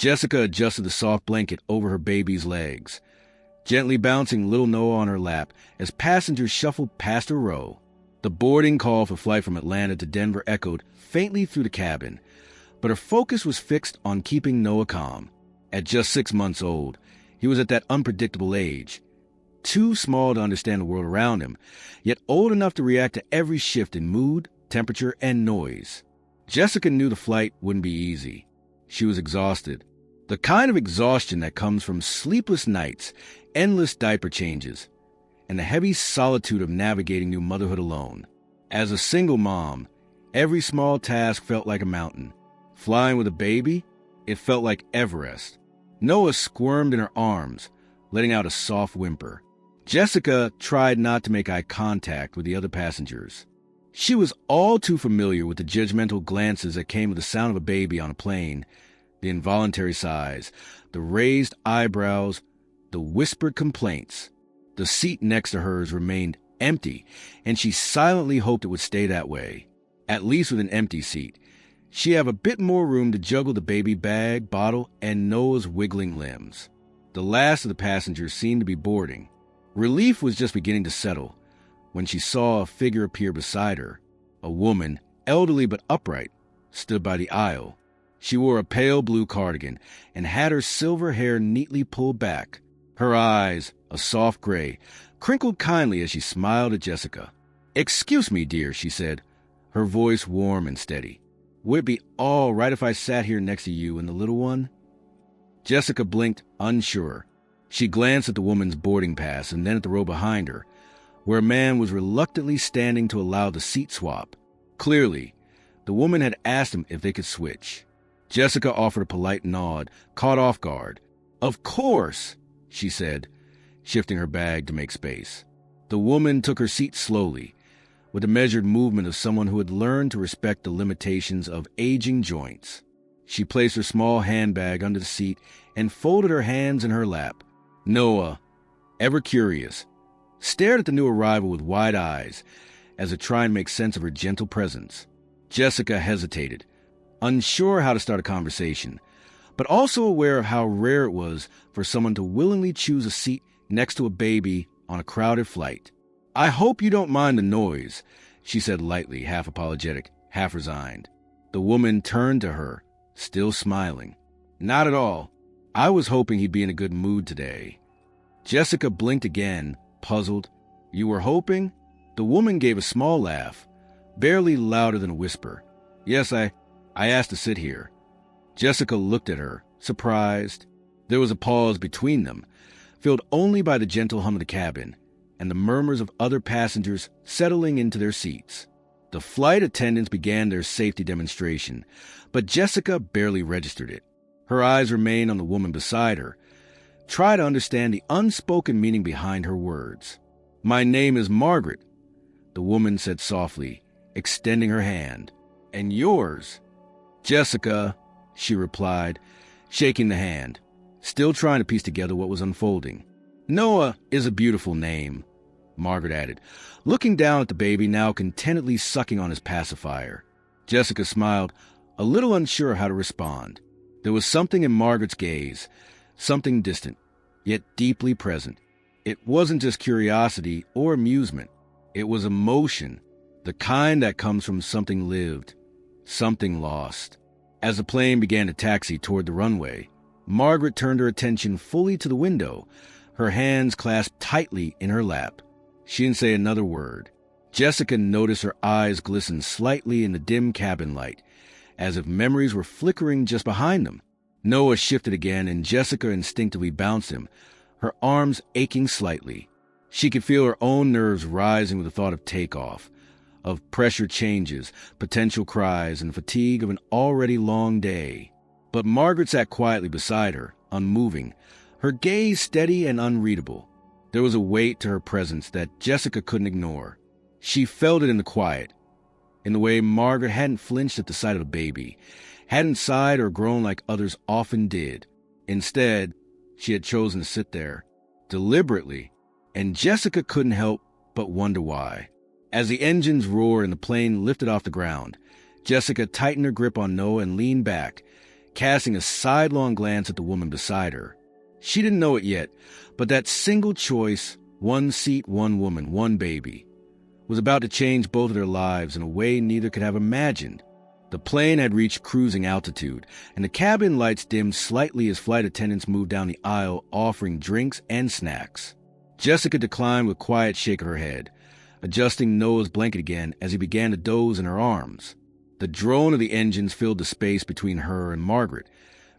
Jessica adjusted the soft blanket over her baby's legs, gently bouncing little Noah on her lap as passengers shuffled past her row. The boarding call for flight from Atlanta to Denver echoed faintly through the cabin, but her focus was fixed on keeping Noah calm. At just 6 months old, he was at that unpredictable age, too small to understand the world around him, yet old enough to react to every shift in mood, temperature, and noise. Jessica knew the flight wouldn't be easy. She was exhausted. The kind of exhaustion that comes from sleepless nights, endless diaper changes, and the heavy solitude of navigating new motherhood alone. As a single mom, every small task felt like a mountain. Flying with a baby, it felt like Everest. Noah squirmed in her arms, letting out a soft whimper. Jessica tried not to make eye contact with the other passengers. She was all too familiar with the judgmental glances that came with the sound of a baby on a plane, the involuntary sighs, the raised eyebrows, the whispered complaints. The seat next to hers remained empty, and she silently hoped it would stay that way. At least with an empty seat, she'd have a bit more room to juggle the baby bag, bottle, and Noah's wiggling limbs. The last of the passengers seemed to be boarding. Relief was just beginning to settle when she saw a figure appear beside her. A woman, elderly but upright, stood by the aisle. She wore a pale blue cardigan and had her silver hair neatly pulled back. Her eyes, a soft gray, crinkled kindly as she smiled at Jessica. "Excuse me, dear," she said, her voice warm and steady. "Would it be all right if I sat here next to you and the little one?" Jessica blinked, unsure. She glanced at the woman's boarding pass and then at the row behind her, where a man was reluctantly standing to allow the seat swap. Clearly, the woman had asked him if they could switch. Jessica offered a polite nod, caught off guard. "Of course," she said, shifting her bag to make space. The woman took her seat slowly, with the measured movement of someone who had learned to respect the limitations of aging joints. She placed her small handbag under the seat and folded her hands in her lap. Noah, ever curious, stared at the new arrival with wide eyes as if trying to make sense of her gentle presence. Jessica hesitated, unsure how to start a conversation, but also aware of how rare it was for someone to willingly choose a seat next to a baby on a crowded flight. "I hope you don't mind the noise," she said lightly, half apologetic, half resigned. The woman turned to her, still smiling. "Not at all. I was hoping he'd be in a good mood today." Jessica blinked again, puzzled. "You were hoping?" The woman gave a small laugh, barely louder than a whisper. "Yes, I asked to sit here." Jessica looked at her, surprised. There was a pause between them, filled only by the gentle hum of the cabin and the murmurs of other passengers settling into their seats. The flight attendants began their safety demonstration, but Jessica barely registered it. Her eyes remained on the woman beside her. Try to understand the unspoken meaning behind her words. "My name is Margaret," the woman said softly, extending her hand. "And yours?" "Jessica," she replied, shaking the hand, still trying to piece together what was unfolding. "Noah is a beautiful name," Margaret added, looking down at the baby now contentedly sucking on his pacifier. Jessica smiled, a little unsure how to respond. There was something in Margaret's gaze, something distant, yet deeply present. It wasn't just curiosity or amusement. It was emotion, the kind that comes from something lived, something lost. As the plane began to taxi toward the runway, Margaret turned her attention fully to the window, her hands clasped tightly in her lap. She didn't say another word. Jessica noticed her eyes glisten slightly in the dim cabin light, as if memories were flickering just behind them. Noah shifted again, and Jessica instinctively bounced him, her arms aching slightly. She could feel her own nerves rising with the thought of takeoff, of pressure changes, potential cries, and fatigue of an already long day. But Margaret sat quietly beside her, unmoving, her gaze steady and unreadable. There was a weight to her presence that Jessica couldn't ignore. She felt it in the quiet, in the way Margaret hadn't flinched at the sight of a baby, hadn't sighed or groaned like others often did. Instead, she had chosen to sit there, deliberately, and Jessica couldn't help but wonder why. As the engines roared and the plane lifted off the ground, Jessica tightened her grip on Noah and leaned back, casting a sidelong glance at the woman beside her. She didn't know it yet, but that single choice, one seat, one woman, one baby, was about to change both of their lives in a way neither could have imagined. The plane had reached cruising altitude, and the cabin lights dimmed slightly as flight attendants moved down the aisle offering drinks and snacks. Jessica declined with a quiet shake of her head, adjusting Noah's blanket again as he began to doze in her arms. The drone of the engines filled the space between her and Margaret,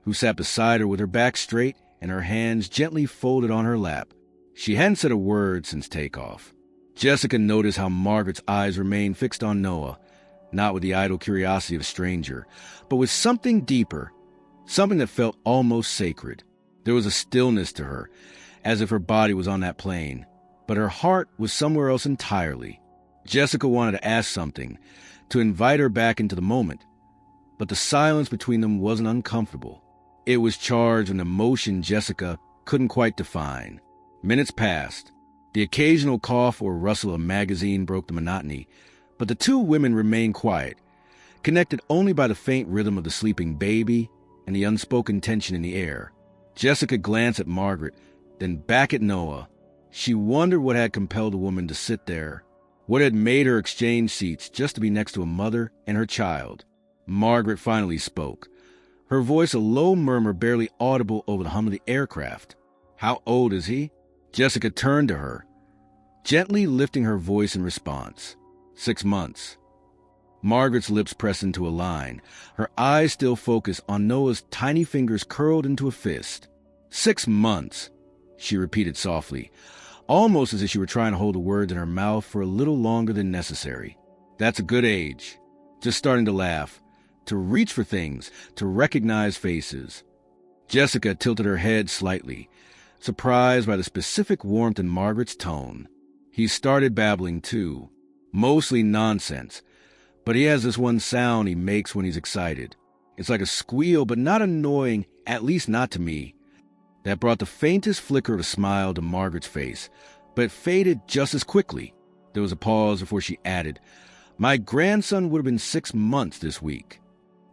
who sat beside her with her back straight and her hands gently folded on her lap. She hadn't said a word since takeoff. Jessica noticed how Margaret's eyes remained fixed on Noah, not with the idle curiosity of a stranger, but with something deeper, something that felt almost sacred. There was a stillness to her, as if her body was on that plane, but her heart was somewhere else entirely. Jessica wanted to ask something, to invite her back into the moment, but the silence between them wasn't uncomfortable. It was charged with an emotion Jessica couldn't quite define. Minutes passed. The occasional cough or rustle of a magazine broke the monotony, but the two women remained quiet, connected only by the faint rhythm of the sleeping baby and the unspoken tension in the air. Jessica glanced at Margaret, then back at Noah. She wondered what had compelled the woman to sit there, what had made her exchange seats just to be next to a mother and her child. Margaret finally spoke, her voice a low murmur barely audible over the hum of the aircraft. "How old is he?" Jessica turned to her, gently lifting her voice in response. 6 months. Margaret's lips pressed into a line, her eyes still focused on Noah's tiny fingers curled into a fist. 6 months, she repeated softly, almost as if she were trying to hold the words in her mouth for a little longer than necessary. That's a good age. Just starting to laugh, to reach for things, to recognize faces. Jessica tilted her head slightly, surprised by the specific warmth in Margaret's tone. He started babbling too, mostly nonsense, but he has this one sound he makes when he's excited. It's like a squeal, but not annoying, at least not to me. That brought the faintest flicker of a smile to Margaret's face, but it faded just as quickly. There was a pause before she added, "My grandson would have been 6 months this week."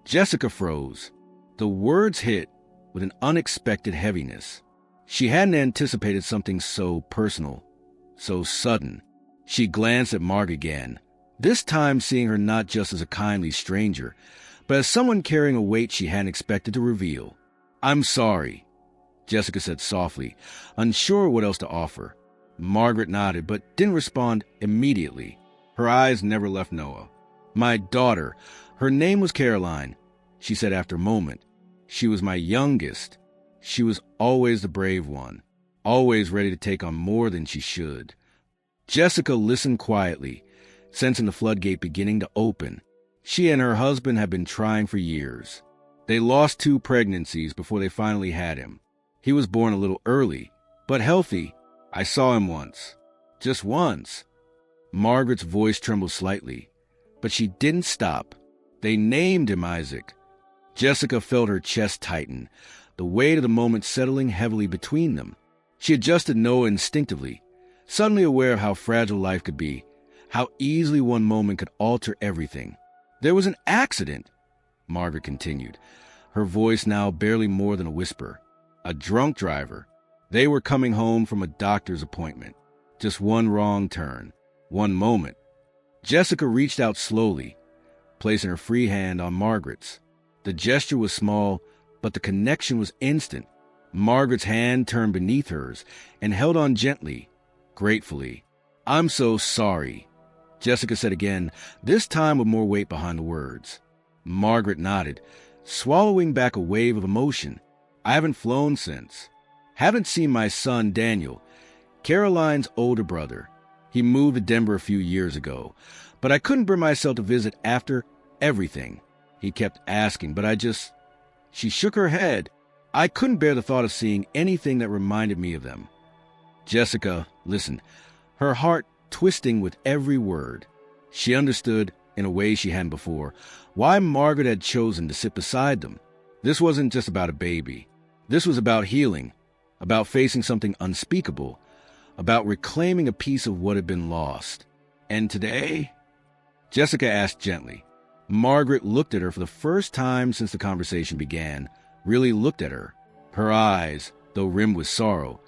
Jessica froze. The words hit with an unexpected heaviness. She hadn't anticipated something so personal, so sudden. She glanced at Margaret again, this time seeing her not just as a kindly stranger, but as someone carrying a weight she hadn't expected to reveal. "I'm sorry," Jessica said softly, unsure what else to offer. Margaret nodded, but didn't respond immediately. Her eyes never left Noah. "My daughter, her name was Caroline," she said after a moment. "She was my youngest. She was always the brave one, always ready to take on more than she should." Jessica listened quietly, sensing the floodgate beginning to open. She and her husband had been trying for years. They lost 2 pregnancies before they finally had him. He was born a little early, but healthy. I saw him once. Just once. Margaret's voice trembled slightly, but she didn't stop. They named him Isaac. Jessica felt her chest tighten, the weight of the moment settling heavily between them. She adjusted Noah instinctively, suddenly aware of how fragile life could be, how easily one moment could alter everything. "There was an accident," Margaret continued, her voice now barely more than a whisper. "A drunk driver. They were coming home from a doctor's appointment. Just one wrong turn. One moment." Jessica reached out slowly, placing her free hand on Margaret's. The gesture was small, but the connection was instant. Margaret's hand turned beneath hers and held on gently, gratefully. "I'm so sorry," Jessica said again, this time with more weight behind the words. Margaret nodded, swallowing back a wave of emotion. "I haven't flown since. Haven't seen my son, Daniel, Caroline's older brother. He moved to Denver a few years ago, but I couldn't bring myself to visit after everything. He kept asking, but I just..." She shook her head. "I couldn't bear the thought of seeing anything that reminded me of them." Jessica listened, her heart twisting with every word. She understood, in a way she hadn't before, why Margaret had chosen to sit beside them. This wasn't just about a baby. This was about healing, about facing something unspeakable, about reclaiming a piece of what had been lost. "And today?" Jessica asked gently. Margaret looked at her for the first time since the conversation began, really looked at her. Her eyes, though rimmed with sorrow,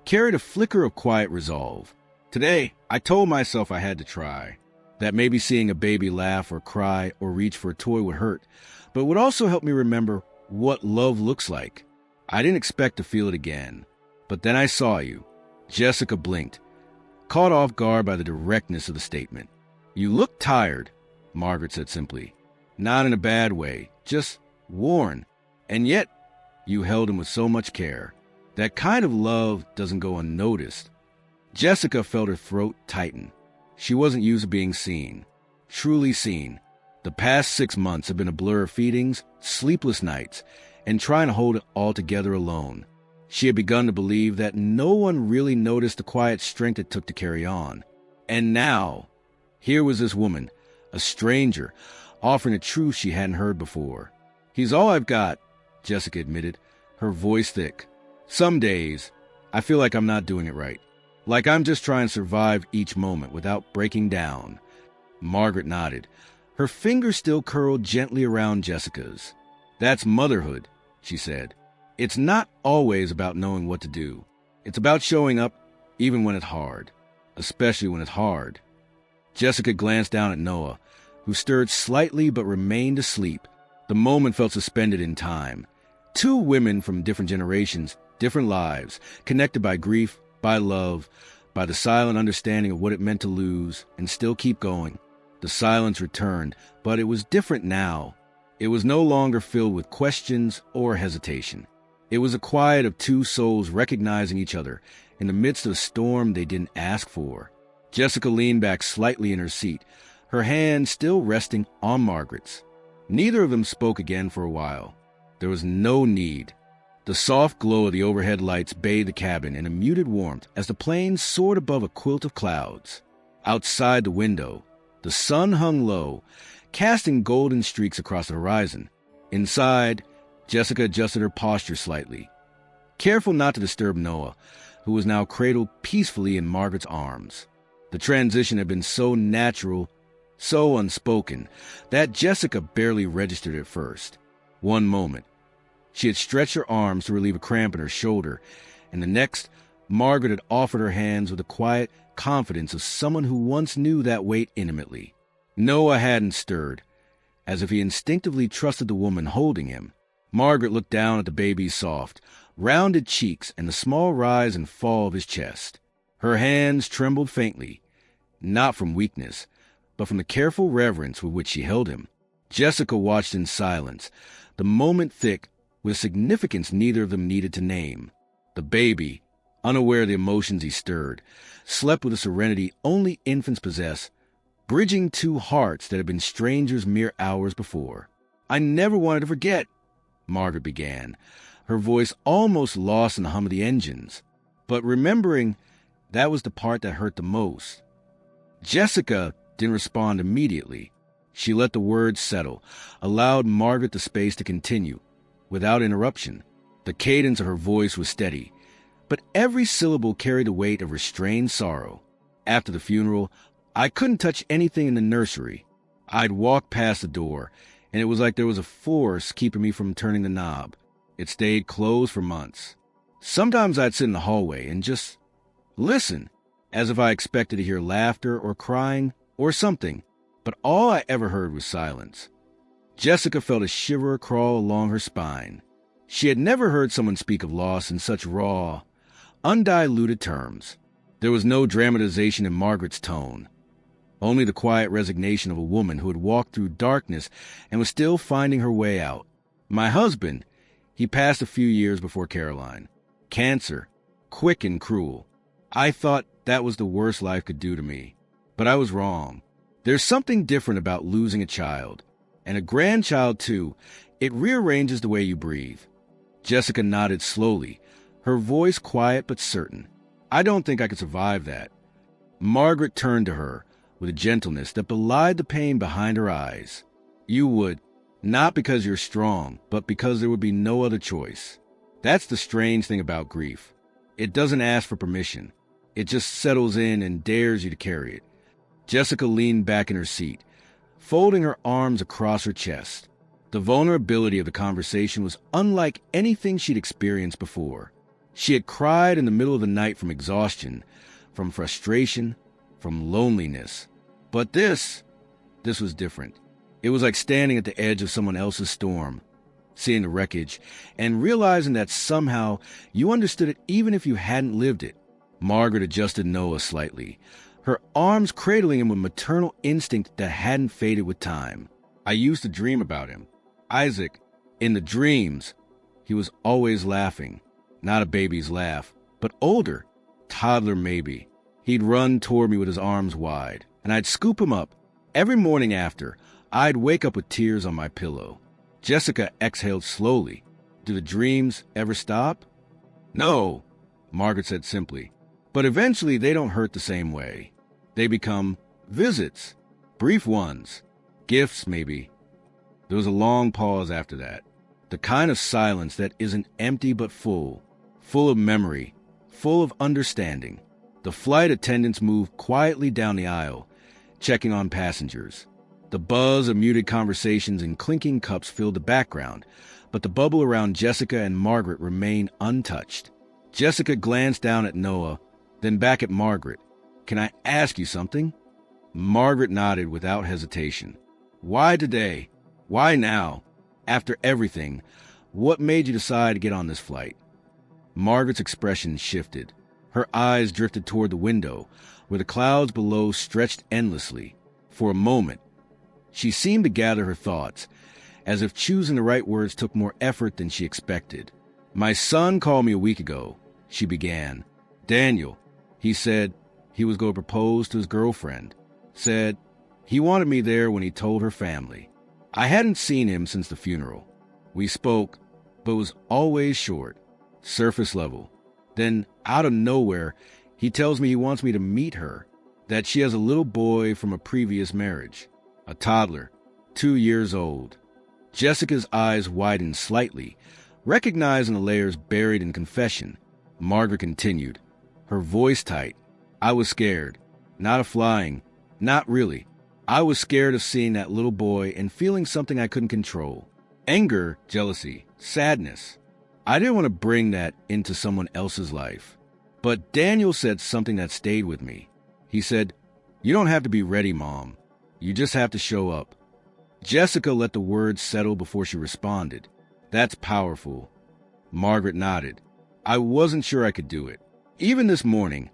carried a flicker of quiet resolve. Today, I told myself I had to try. That maybe seeing a baby laugh or cry or reach for a toy would hurt, but would also help me remember what love looks like. I didn't expect to feel it again. But then I saw you. Jessica blinked, caught off guard by the directness of the statement. You look tired, Margaret said simply. Not in a bad way, just worn. And yet, you held him with so much care. That kind of love doesn't go unnoticed. Jessica felt her throat tighten. She wasn't used to being seen. Truly seen. The past 6 months had been a blur of feedings, sleepless nights, and trying to hold it all together alone. She had begun to believe that no one really noticed the quiet strength it took to carry on. And now, here was this woman, a stranger, offering a truth she hadn't heard before. He's all I've got, Jessica admitted, her voice thick. Some days, I feel like I'm not doing it right. Like I'm just trying to survive each moment without breaking down. Margaret nodded. Her fingers still curled gently around Jessica's. That's motherhood, she said. It's not always about knowing what to do. It's about showing up even when it's hard, especially when it's hard. Jessica glanced down at Noah, who stirred slightly but remained asleep. The moment felt suspended in time. Two women from different generations, different lives, connected by grief, by love, by the silent understanding of what it meant to lose and still keep going. The silence returned, but it was different now. It was no longer filled with questions or hesitation. It was a quiet of two souls recognizing each other in the midst of a storm they didn't ask for. Jessica leaned back slightly in her seat, her hand still resting on Margaret's. Neither of them spoke again for a while. There was no need. The soft glow of the overhead lights bathed the cabin in a muted warmth as the plane soared above a quilt of clouds. Outside the window, the sun hung low, casting golden streaks across the horizon. Inside, Jessica adjusted her posture slightly, careful not to disturb Noah, who was now cradled peacefully in Margaret's arms. The transition had been so natural, so unspoken, that Jessica barely registered at first. One moment, she had stretched her arms to relieve a cramp in her shoulder, and the next, Margaret had offered her hands with the quiet confidence of someone who once knew that weight intimately. Noah hadn't stirred, as if he instinctively trusted the woman holding him. Margaret looked down at the baby's soft, rounded cheeks and the small rise and fall of his chest. Her hands trembled faintly, not from weakness, but from the careful reverence with which she held him. Jessica watched in silence, the moment thick with significance neither of them needed to name. The baby, unaware of the emotions he stirred, slept with a serenity only infants possess, bridging two hearts that had been strangers mere hours before. I never wanted to forget, Margaret began, her voice almost lost in the hum of the engines. But remembering, that was the part that hurt the most. Jessica didn't respond immediately. She let the words settle, allowed Margaret the space to continue, without interruption. The cadence of her voice was steady, but every syllable carried the weight of restrained sorrow. After the funeral, I couldn't touch anything in the nursery. I'd walk past the door, and it was like there was a force keeping me from turning the knob. It stayed closed for months. Sometimes I'd sit in the hallway and just listen, as if I expected to hear laughter or crying or something, but all I ever heard was silence. Jessica felt a shiver crawl along her spine. She had never heard someone speak of loss in such raw, undiluted terms. There was no dramatization in Margaret's tone, only the quiet resignation of a woman who had walked through darkness and was still finding her way out. My husband, he passed a few years before Caroline. Cancer, quick and cruel. I thought that was the worst life could do to me, but I was wrong. There's something different about losing a child, and a grandchild too. It rearranges the way you breathe. Jessica nodded slowly, her voice quiet but certain. I don't think I could survive that. Margaret turned to her with a gentleness that belied the pain behind her eyes. You would, not because you're strong, but because there would be no other choice. That's the strange thing about grief. It doesn't ask for permission. It just settles in and dares you to carry it. Jessica leaned back in her seat, folding her arms across her chest. The vulnerability of the conversation was unlike anything she'd experienced before. She had cried in the middle of the night from exhaustion, from frustration, from loneliness. But this was different. It was like standing at the edge of someone else's storm, seeing the wreckage, and realizing that somehow you understood it even if you hadn't lived it. Margaret adjusted Noah slightly, her arms cradling him with maternal instinct that hadn't faded with time. I used to dream about him. Isaac, in the dreams, he was always laughing. Not a baby's laugh, but older, toddler maybe. He'd run toward me with his arms wide, and I'd scoop him up. Every morning after, I'd wake up with tears on my pillow. Jessica exhaled slowly. Do the dreams ever stop? No, Margaret said simply. But eventually they don't hurt the same way. They become visits, brief ones, gifts maybe. There was a long pause after that. The kind of silence that isn't empty but full of memory, full of understanding. The flight attendants moved quietly down the aisle, checking on passengers. The buzz of muted conversations and clinking cups filled the background, but the bubble around Jessica and Margaret remained untouched. Jessica glanced down at Noah, then back at Margaret. Can I ask you something? Margaret nodded without hesitation. Why today? Why now? After everything, what made you decide to get on this flight? Margaret's expression shifted. Her eyes drifted toward the window, where the clouds below stretched endlessly. For a moment, she seemed to gather her thoughts, as if choosing the right words took more effort than she expected. My son called me a week ago, she began. Daniel, he said he was going to propose to his girlfriend. Said he wanted me there when he told her family. I hadn't seen him since the funeral. We spoke, but it was always short, surface level. Then, out of nowhere, he tells me he wants me to meet her, that she has a little boy from a previous marriage, a toddler, 2 years old. Jessica's eyes widened slightly, recognizing the layers buried in confession. Margaret continued, her voice tight. I was scared. Not of flying. Not really. I was scared of seeing that little boy and feeling something I couldn't control. Anger, jealousy, sadness. I didn't want to bring that into someone else's life. But Daniel said something that stayed with me. He said, you don't have to be ready, Mom. You just have to show up. Jessica let the words settle before she responded. That's powerful. Margaret nodded. I wasn't sure I could do it. Even this morning,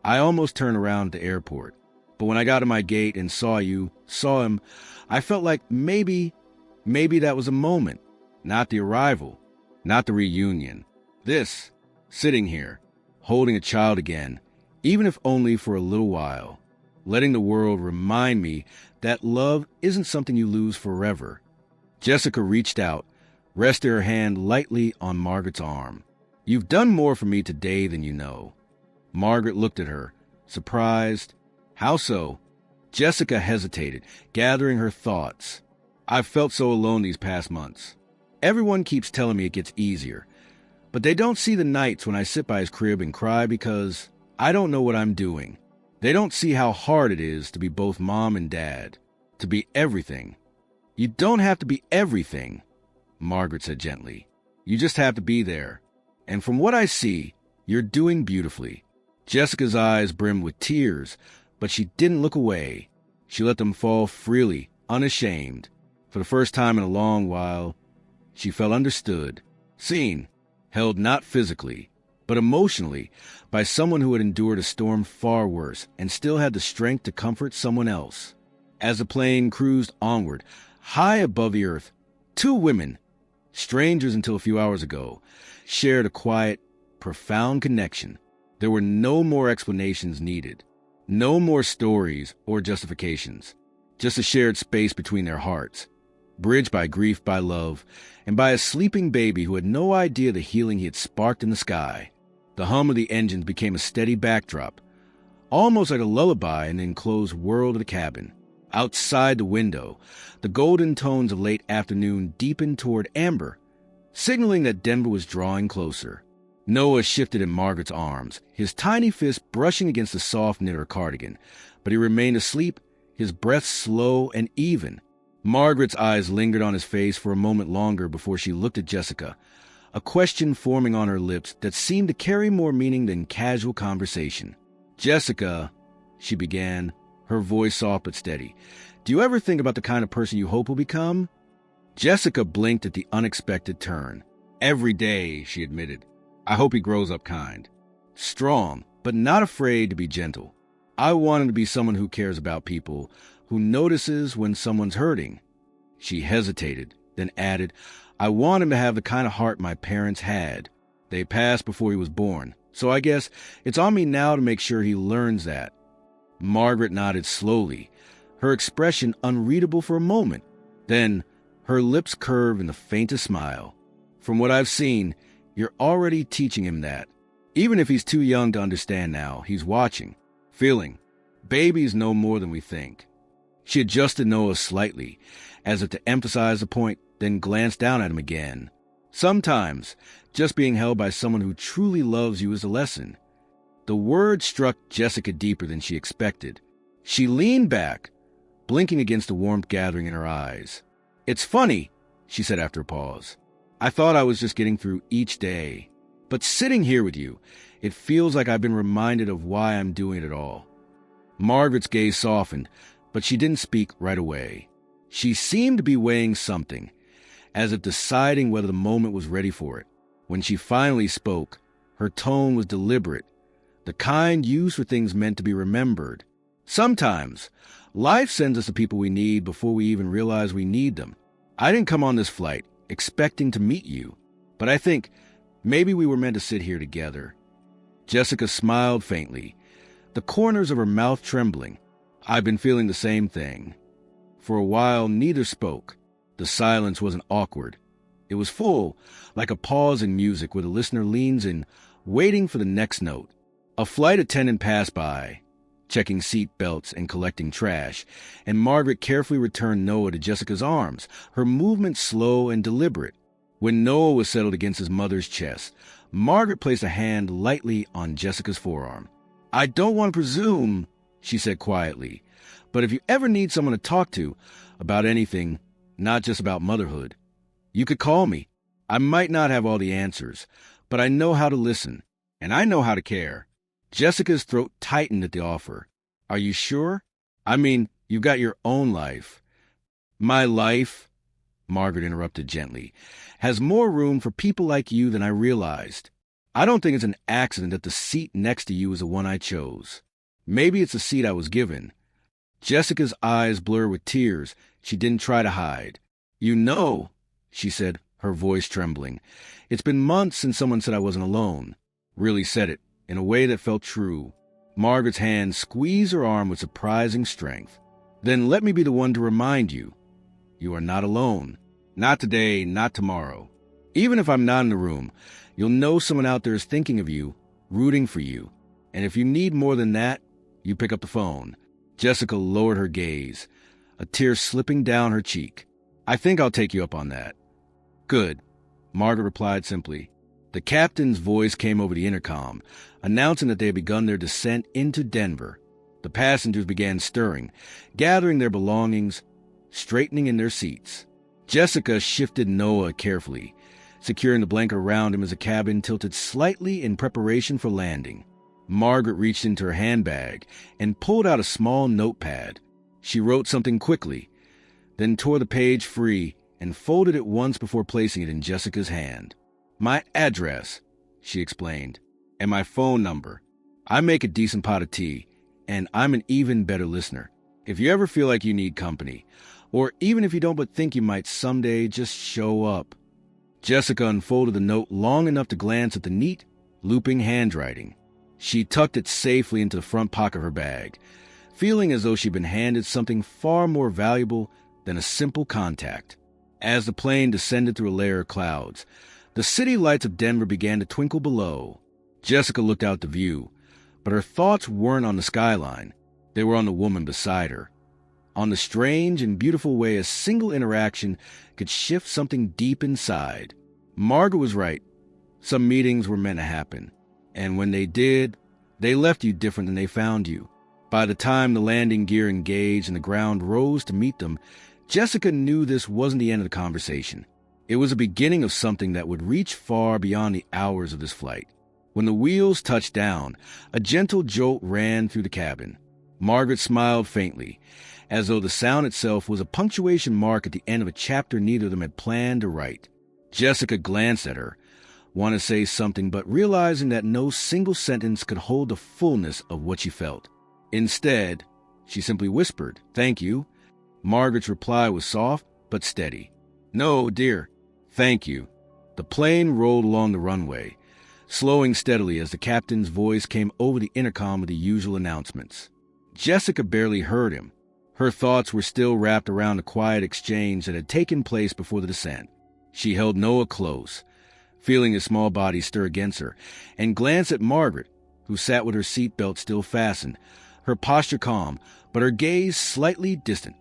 I almost turned around at the airport. But when I got to my gate and saw him, I felt like maybe that was a moment. Not the arrival, not the reunion. This, sitting here, holding a child again, even if only for a little while. Letting the world remind me that love isn't something you lose forever. Jessica reached out, rested her hand lightly on Margaret's arm. You've done more for me today than you know. Margaret looked at her, surprised. How so? Jessica hesitated, gathering her thoughts. I've felt so alone these past months. Everyone keeps telling me it gets easier, but they don't see the nights when I sit by his crib and cry because I don't know what I'm doing. They don't see how hard it is to be both mom and dad, to be everything. You don't have to be everything, Margaret said gently. You just have to be there. And from what I see, you're doing beautifully. Jessica's eyes brimmed with tears, but she didn't look away. She let them fall freely, unashamed. For the first time in a long while, she felt understood, seen, held not physically, but emotionally, by someone who had endured a storm far worse and still had the strength to comfort someone else. As the plane cruised onward, high above the earth, two women, strangers until a few hours ago, shared a quiet, profound connection. There were no more explanations needed, no more stories or justifications, just a shared space between their hearts, bridged by grief, by love, and by a sleeping baby who had no idea the healing he had sparked in the sky. The hum of the engines became a steady backdrop, almost like a lullaby in the enclosed world of the cabin. Outside the window, the golden tones of late afternoon deepened toward amber, signaling that Denver was drawing closer. Noah shifted in Margaret's arms, his tiny fist brushing against the soft knit of her cardigan, but he remained asleep, his breath slow and even. Margaret's eyes lingered on his face for a moment longer before she looked at Jessica, a question forming on her lips that seemed to carry more meaning than casual conversation. "Jessica," she began, her voice soft but steady, "do you ever think about the kind of person you hope will become?" Jessica blinked at the unexpected turn. "Every day," she admitted. "I hope he grows up kind. Strong, but not afraid to be gentle. I want him to be someone who cares about people, who notices when someone's hurting." She hesitated, then added, "I want him to have the kind of heart my parents had. They passed before he was born, so I guess it's on me now to make sure he learns that." Margaret nodded slowly, her expression unreadable for a moment. Then her lips curved in the faintest smile. "From what I've seen, you're already teaching him that. Even if he's too young to understand now, he's watching, feeling. Babies know more than we think." She adjusted Noah slightly, as if to emphasize the point, then glanced down at him again. "Sometimes, just being held by someone who truly loves you is a lesson." The word struck Jessica deeper than she expected. She leaned back, blinking against the warmth gathering in her eyes. "It's funny," she said after a pause. "I thought I was just getting through each day. But sitting here with you, it feels like I've been reminded of why I'm doing it all." Margaret's gaze softened, but she didn't speak right away. She seemed to be weighing something, as if deciding whether the moment was ready for it. When she finally spoke, her tone was deliberate, the kind used for things meant to be remembered. "Sometimes, life sends us the people we need before we even realize we need them. I didn't come on this flight expecting to meet you, but I think maybe we were meant to sit here together." Jessica smiled faintly, the corners of her mouth trembling. "I've been feeling the same thing." For a while, neither spoke. The silence wasn't awkward. It was full, like a pause in music where the listener leans in, waiting for the next note. A flight attendant passed by, checking seat belts and collecting trash, and Margaret carefully returned Noah to Jessica's arms, her movement slow and deliberate. When Noah was settled against his mother's chest, Margaret placed a hand lightly on Jessica's forearm. "I don't want to presume," she said quietly, "but if you ever need someone to talk to about anything, not just about motherhood, you could call me. I might not have all the answers, but I know how to listen, and I know how to care." Jessica's throat tightened at the offer. "Are you sure? I mean, you've got your own life." "My life," Margaret interrupted gently, "has more room for people like you than I realized. I don't think it's an accident that the seat next to you is the one I chose. Maybe it's the seat I was given." Jessica's eyes blurred with tears she didn't try to hide. "You know," she said, her voice trembling, "it's been months since someone said I wasn't alone. Really said it, in a way that felt true." Margaret's hand squeezed her arm with surprising strength. "Then let me be the one to remind you. You are not alone. Not today, not tomorrow. Even if I'm not in the room, you'll know someone out there is thinking of you, rooting for you. And if you need more than that, you pick up the phone." Jessica lowered her gaze, a tear slipping down her cheek. "I think I'll take you up on that." "Good," Margaret replied simply. The captain's voice came over the intercom, announcing that they had begun their descent into Denver. The passengers began stirring, gathering their belongings, straightening in their seats. Jessica shifted Noah carefully, securing the blanket around him as the cabin tilted slightly in preparation for landing. Margaret reached into her handbag and pulled out a small notepad. She wrote something quickly, then tore the page free and folded it once before placing it in Jessica's hand. "My address," she explained, "and my phone number. I make a decent pot of tea, and I'm an even better listener. If you ever feel like you need company, or even if you don't but think you might someday, just show up." Jessica unfolded the note long enough to glance at the neat, looping handwriting. She tucked it safely into the front pocket of her bag, feeling as though she'd been handed something far more valuable than a simple contact. As the plane descended through a layer of clouds, the city lights of Denver began to twinkle below. Jessica looked out the view, but her thoughts weren't on the skyline. They were on the woman beside her, on the strange and beautiful way a single interaction could shift something deep inside. Margaret was right. Some meetings were meant to happen, and when they did, they left you different than they found you. By the time the landing gear engaged and the ground rose to meet them, Jessica knew this wasn't the end of the conversation. It was the beginning of something that would reach far beyond the hours of this flight. When the wheels touched down, a gentle jolt ran through the cabin. Margaret smiled faintly, as though the sound itself was a punctuation mark at the end of a chapter neither of them had planned to write. Jessica glanced at her, wanted to say something, but realizing that no single sentence could hold the fullness of what she felt. Instead, she simply whispered, "Thank you." Margaret's reply was soft but steady. "No, dear, thank you." The plane rolled along the runway, slowing steadily as the captain's voice came over the intercom with the usual announcements. Jessica barely heard him. Her thoughts were still wrapped around the quiet exchange that had taken place before the descent. She held Noah close, feeling his small body stir against her, and glanced at Margaret, who sat with her seatbelt still fastened, her posture calm, but her gaze slightly distant,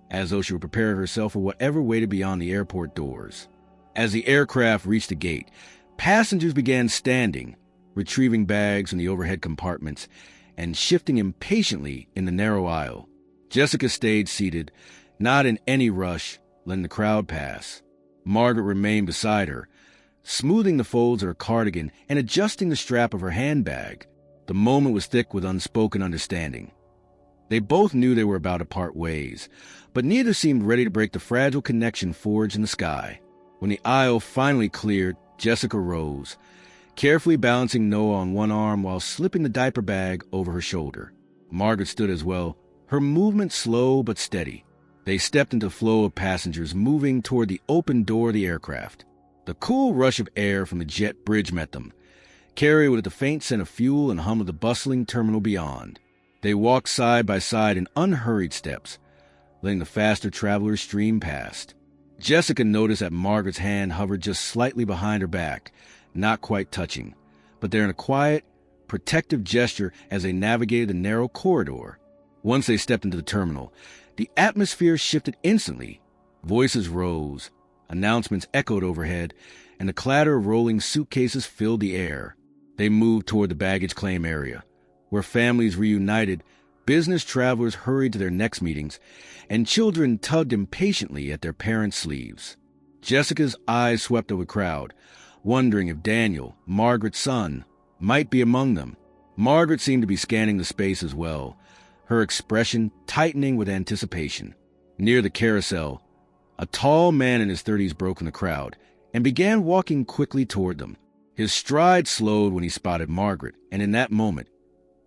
as though she were preparing herself for whatever waited beyond the airport doors. As the aircraft reached the gate, passengers began standing, retrieving bags from the overhead compartments, and shifting impatiently in the narrow aisle. Jessica stayed seated, not in any rush, letting the crowd pass. Margaret remained beside her, smoothing the folds of her cardigan and adjusting the strap of her handbag. The moment was thick with unspoken understanding. They both knew they were about to part ways, but neither seemed ready to break the fragile connection forged in the sky. When the aisle finally cleared, Jessica rose, carefully balancing Noah on one arm while slipping the diaper bag over her shoulder. Margaret stood as well, her movement slow but steady. They stepped into the flow of passengers moving toward the open door of the aircraft. The cool rush of air from the jet bridge met them, carried with the faint scent of fuel and hum of the bustling terminal beyond. They walked side by side in unhurried steps, letting the faster travelers stream past. Jessica noticed that Margaret's hand hovered just slightly behind her back, not quite touching, but there in a quiet, protective gesture as they navigated the narrow corridor. Once they stepped into the terminal, the atmosphere shifted instantly. Voices rose, announcements echoed overhead, and the clatter of rolling suitcases filled the air. They moved toward the baggage claim area, where families reunited, business travelers hurried to their next meetings, and children tugged impatiently at their parents' sleeves. Jessica's eyes swept over the crowd, wondering if Daniel, Margaret's son, might be among them. Margaret seemed to be scanning the space as well, her expression tightening with anticipation. Near the carousel, a tall man in his 30s broke from the crowd and began walking quickly toward them. His stride slowed when he spotted Margaret, and in that moment,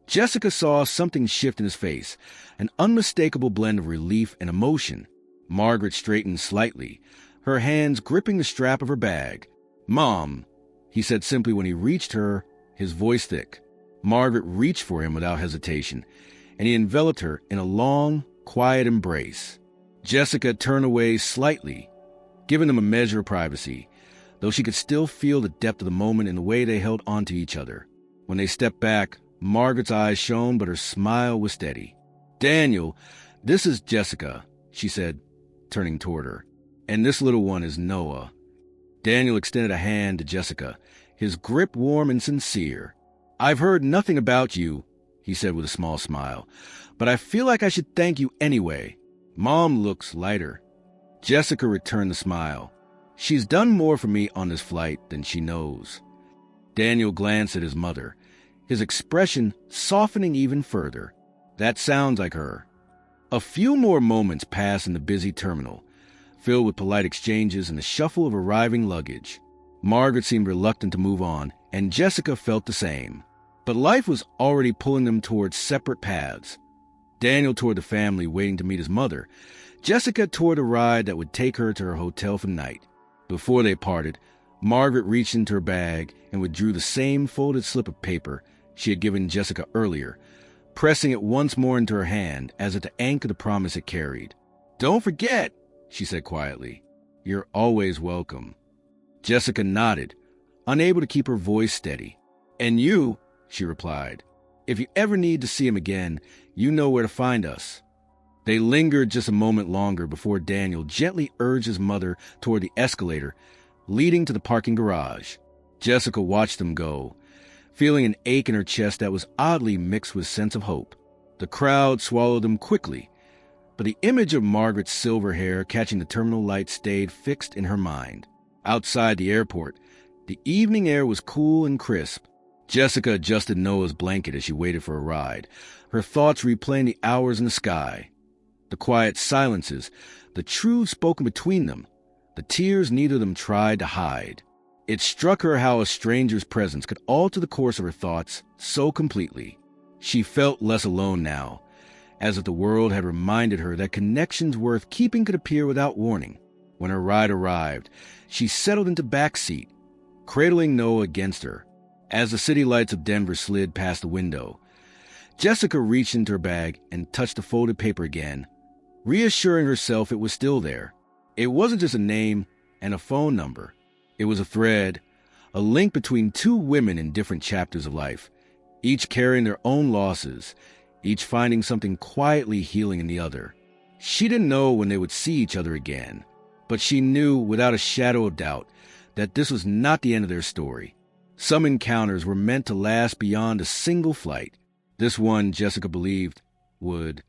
Jessica saw something shift in his face, an unmistakable blend of relief and emotion. Margaret straightened slightly, her hands gripping the strap of her bag. "Mom," he said simply when he reached her, his voice thick. Margaret reached for him without hesitation, and he enveloped her in a long, quiet embrace. Jessica turned away slightly, giving them a measure of privacy, though she could still feel the depth of the moment in the way they held onto each other. When they stepped back, Margaret's eyes shone, but her smile was steady. "Daniel, this is Jessica," she said, turning toward her. "And this little one is Noah." Daniel extended a hand to Jessica, his grip warm and sincere. "I've heard nothing about you," he said with a small smile, "but I feel like I should thank you anyway." Mom looks lighter. Jessica returned the smile. "She's done more for me on this flight than she knows." Daniel glanced at his mother, his expression softening even further. "That sounds like her." A few more moments passed in the busy terminal, filled with polite exchanges and the shuffle of arriving luggage. Margaret seemed reluctant to move on, and Jessica felt the same. But life was already pulling them towards separate paths. Daniel toward the family waiting to meet his mother, Jessica toward a ride that would take her to her hotel for the night. Before they parted, Margaret reached into her bag and withdrew the same folded slip of paper she had given Jessica earlier, pressing it once more into her hand as if to anchor the promise it carried. "Don't forget," she said quietly. "You're always welcome." Jessica nodded, unable to keep her voice steady. "And you," she replied. "If you ever need to see him again, you know where to find us." They lingered just a moment longer before Daniel gently urged his mother toward the escalator leading to the parking garage. Jessica watched them go, feeling an ache in her chest that was oddly mixed with sense of hope. The crowd swallowed them quickly, but the image of Margaret's silver hair catching the terminal light stayed fixed in her mind. Outside the airport, the evening air was cool and crisp. Jessica adjusted Noah's blanket as she waited for a ride, her thoughts replaying the hours in the sky, the quiet silences, the truths spoken between them, the tears neither of them tried to hide. It struck her how a stranger's presence could alter the course of her thoughts so completely. She felt less alone now, as if the world had reminded her that connections worth keeping could appear without warning. When her ride arrived, she settled into back seat, cradling Noah against her. As the city lights of Denver slid past the window, Jessica reached into her bag and touched the folded paper again, reassuring herself it was still there. It wasn't just a name and a phone number. It was a thread, a link between two women in different chapters of life, each carrying their own losses, each finding something quietly healing in the other. She didn't know when they would see each other again, but she knew without a shadow of doubt that this was not the end of their story. Some encounters were meant to last beyond a single flight. This one, Jessica believed, would.